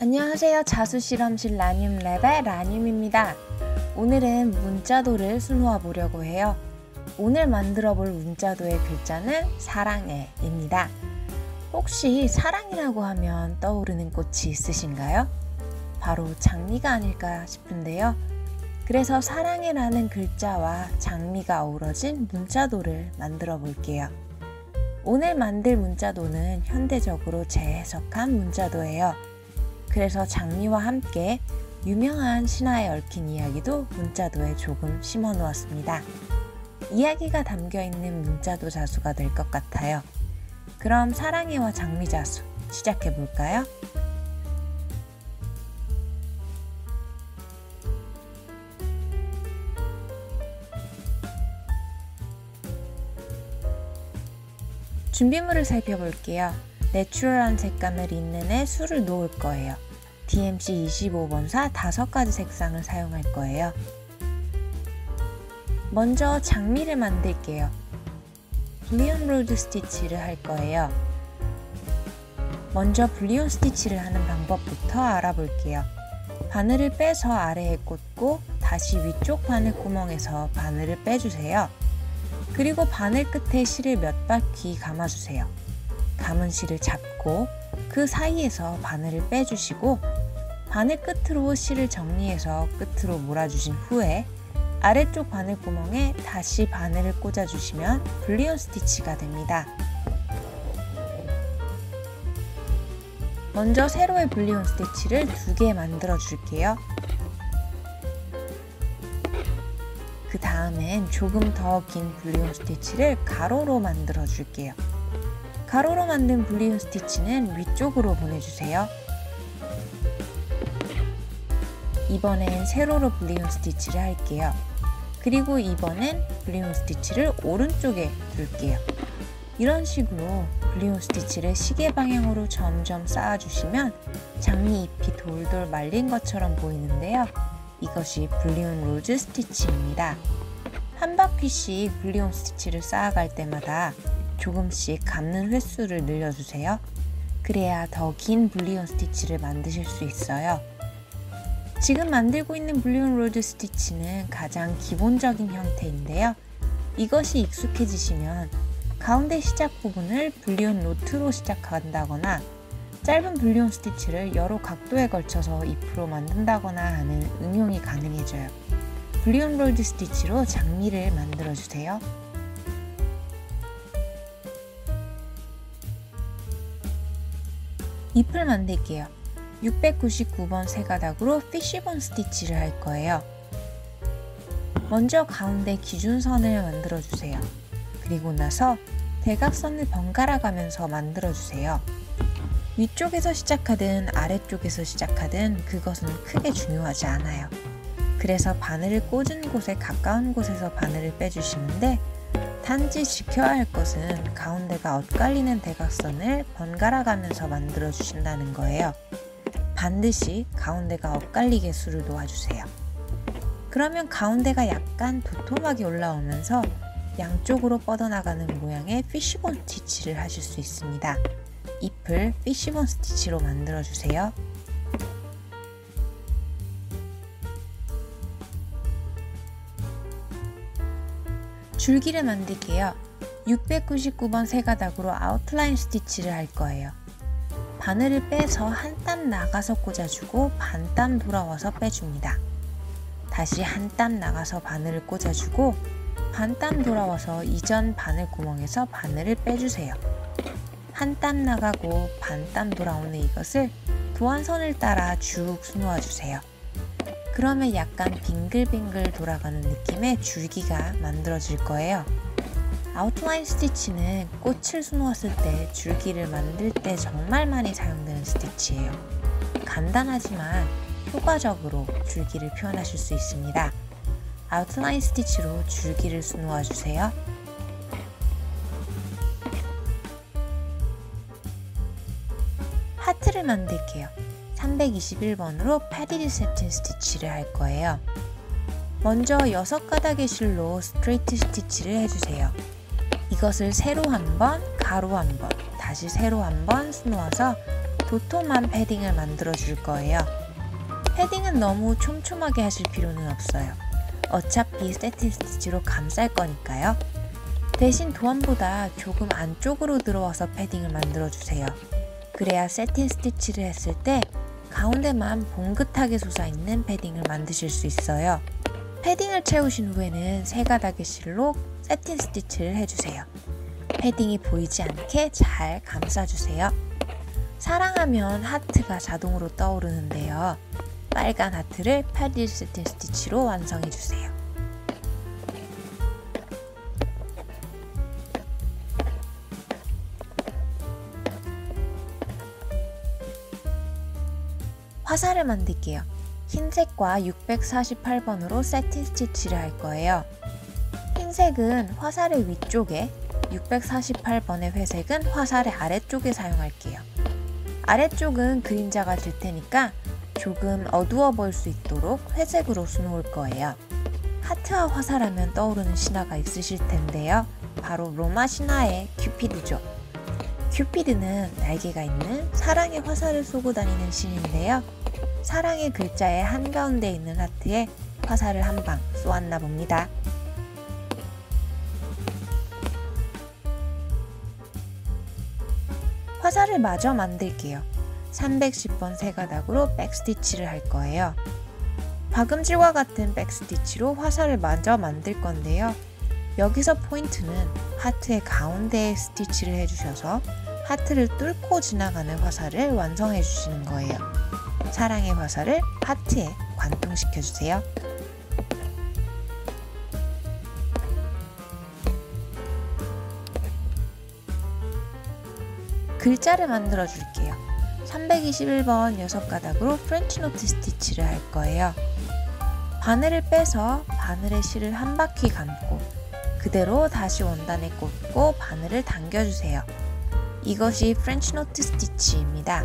안녕하세요. 자수실험실 라늄랩의 라늄입니다. 오늘은 문자도를 수놓아 보려고 해요. 오늘 만들어 볼 문자도의 글자는 사랑해입니다. 혹시 사랑이라고 하면 떠오르는 꽃이 있으신가요? 바로 장미가 아닐까 싶은데요. 그래서 사랑해라는 글자와 장미가 어우러진 문자도를 만들어 볼게요. 오늘 만들 문자도는 현대적으로 재해석한 문자도예요. 그래서 장미와 함께 유명한 신화에 얽힌 이야기도 문자도에 조금 심어 놓았습니다. 이야기가 담겨 있는 문자도 자수가 될 것 같아요. 그럼 사랑해와 장미 자수 시작해 볼까요? 준비물을 살펴볼게요. 내추럴한 색감을 잇는 애 술을 놓을 거예요. DMC 25번사 5가지 색상을 사용할 거예요. 먼저 장미를 만들게요. 불리온 로드 스티치를 할 거예요. 먼저 불리온 스티치를 하는 방법부터 알아볼게요. 바늘을 빼서 아래에 꽂고 다시 위쪽 바늘 구멍에서 바늘을 빼주세요. 그리고 바늘 끝에 실을 몇 바퀴 감아주세요. 감은 실을 잡고 그 사이에서 바늘을 빼주시고 바늘 끝으로 실을 정리해서 끝으로 몰아주신 후에 아래쪽 바늘 구멍에 다시 바늘을 꽂아주시면 불리온 스티치가 됩니다. 먼저 세로의 불리온 스티치를 2개 만들어 줄게요. 그 다음엔 조금 더 긴 불리온 스티치를 가로로 만들어 줄게요. 가로로 만든 불리온 스티치는 위쪽으로 보내주세요. 이번엔 세로로 불리온 스티치를 할게요. 그리고 이번엔 불리온 스티치를 오른쪽에 둘게요. 이런 식으로 불리온 스티치를 시계 방향으로 점점 쌓아주시면 장미 잎이 돌돌 말린 것처럼 보이는데요. 이것이 불리온 로즈 스티치입니다. 한 바퀴씩 불리온 스티치를 쌓아갈 때마다 조금씩 감는 횟수를 늘려주세요. 그래야 더 긴 불리온 스티치를 만드실 수 있어요. 지금 만들고 있는 불리온 로드 스티치는 가장 기본적인 형태인데요. 이것이 익숙해지시면 가운데 시작 부분을 불리온 노트로 시작한다거나 짧은 불리온 스티치를 여러 각도에 걸쳐서 잎으로 만든다거나 하는 응용이 가능해져요. 불리온 로드 스티치로 장미를 만들어주세요. 잎을 만들게요. 699번 세가닥으로 피쉬본 스티치를 할 거예요. 먼저 가운데 기준선을 만들어주세요. 그리고 나서 대각선을 번갈아 가면서 만들어주세요. 위쪽에서 시작하든 아래쪽에서 시작하든 그것은 크게 중요하지 않아요. 그래서 바늘을 꽂은 곳에 가까운 곳에서 바늘을 빼주시는데 단지 지켜야 할 것은 가운데가 엇갈리는 대각선을 번갈아 가면서 만들어 주신다는 거예요. 반드시 가운데가 엇갈리게 수를 놓아주세요. 그러면 가운데가 약간 도톰하게 올라오면서 양쪽으로 뻗어나가는 모양의 피쉬본 스티치를 하실 수 있습니다. 잎을 피쉬본 스티치로 만들어 주세요. 줄기를 만들게요. 699번 세가닥으로 아웃라인 스티치를 할 거예요. 바늘을 빼서 한 땀 나가서 꽂아주고 반 땀 돌아와서 빼줍니다. 다시 한 땀 나가서 바늘을 꽂아주고 반 땀 돌아와서 이전 바늘 구멍에서 바늘을 빼주세요. 한 땀 나가고 반 땀 돌아오는 이것을 도안선을 따라 쭉 수놓아주세요. 그러면 약간 빙글빙글 돌아가는 느낌의 줄기가 만들어질 거예요. 아웃라인 스티치는 꽃을 수놓았을 때 줄기를 만들 때 정말 많이 사용되는 스티치예요. 간단하지만 효과적으로 줄기를 표현하실 수 있습니다. 아웃라인 스티치로 줄기를 수놓아 주세요. 하트를 만들게요. 321번으로 패디드 세틴 스티치를 할 거예요. 먼저 6가닥의 실로 스트레이트 스티치를 해주세요. 이것을 세로 한 번, 가로 한 번, 다시 세로 한 번 수놓아서 도톰한 패딩을 만들어 줄 거예요. 패딩은 너무 촘촘하게 하실 필요는 없어요. 어차피 세틴 스티치로 감쌀 거니까요. 대신 도안보다 조금 안쪽으로 들어와서 패딩을 만들어 주세요. 그래야 세틴 스티치를 했을 때 가운데만 봉긋하게 솟아있는 패딩을 만드실 수 있어요. 패딩을 채우신 후에는 세 가닥의 실로 세틴 스티치를 해주세요. 패딩이 보이지 않게 잘 감싸주세요. 사랑하면 하트가 자동으로 떠오르는데요. 빨간 하트를 8일 세틴 스티치로 완성해주세요. 화살을 만들게요. 흰색과 648번으로 세틴 스티치를 할 거예요. 흰색은 화살의 위쪽에, 648번의 회색은 화살의 아래쪽에 사용할게요. 아래쪽은 그림자가 질 테니까 조금 어두워 보일 수 있도록 회색으로 수놓을 거예요. 하트와 화살하면 떠오르는 신화가 있으실 텐데요. 바로 로마 신화의 큐피드죠. 큐피드는 날개가 있는 사랑의 화살을 쏘고 다니는 신인데요. 사랑의 글자의 한가운데 있는 하트에 화살을 한 방 쏘았나 봅니다. 화살을 마저 만들게요. 310번 세 가닥으로 백스티치를 할 거예요. 박음질과 같은 백스티치로 화살을 마저 만들 건데요. 여기서 포인트는 하트의 가운데에 스티치를 해주셔서 하트를 뚫고 지나가는 화살을 완성해 주시는 거예요. 사랑의 화살을 하트에 관통시켜 주세요. 글자를 만들어 줄게요. 321번 6가닥으로 프렌치 노트 스티치를 할 거예요. 바늘을 빼서 바늘의 실을 한 바퀴 감고 그대로 다시 원단에 꽂고 바늘을 당겨주세요. 이것이 프렌치 노트 스티치입니다.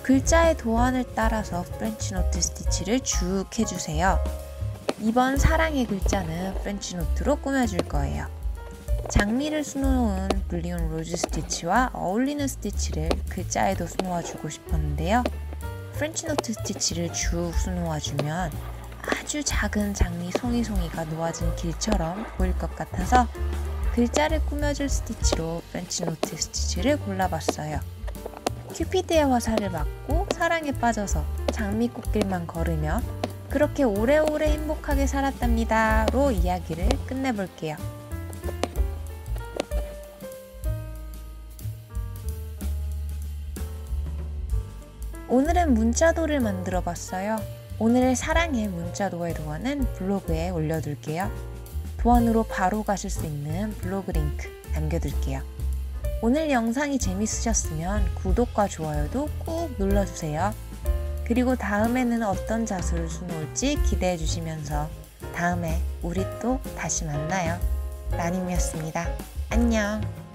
글자의 도안을 따라서 프렌치 노트 스티치를 쭉 해주세요. 이번 사랑의 글자는 프렌치 노트로 꾸며줄 거예요. 장미를 수놓은 블리온 로즈 스티치와 어울리는 스티치를 글자에도 수놓아주고 싶었는데요. 프렌치 노트 스티치를 쭉 수놓아주면 아주 작은 장미 송이송이가 놓아진 길처럼 보일 것 같아서 글자를 꾸며줄 스티치로 프렌치 노트 스티치를 골라봤어요. 큐피드의 화살을 맞고 사랑에 빠져서 장미 꽃길만 걸으며 그렇게 오래오래 행복하게 살았답니다 로 이야기를 끝내볼게요. 오늘은 문자도를 만들어 봤어요. 오늘 사랑의 문자도의 도안은 블로그에 올려둘게요. 도안으로 바로 가실 수 있는 블로그 링크 남겨둘게요. 오늘 영상이 재밌으셨으면 구독과 좋아요도 꾹 눌러주세요. 그리고 다음에는 어떤 자수를 수놓을지 기대해 주시면서 다음에 우리 또 다시 만나요. 라님이었습니다. 안녕.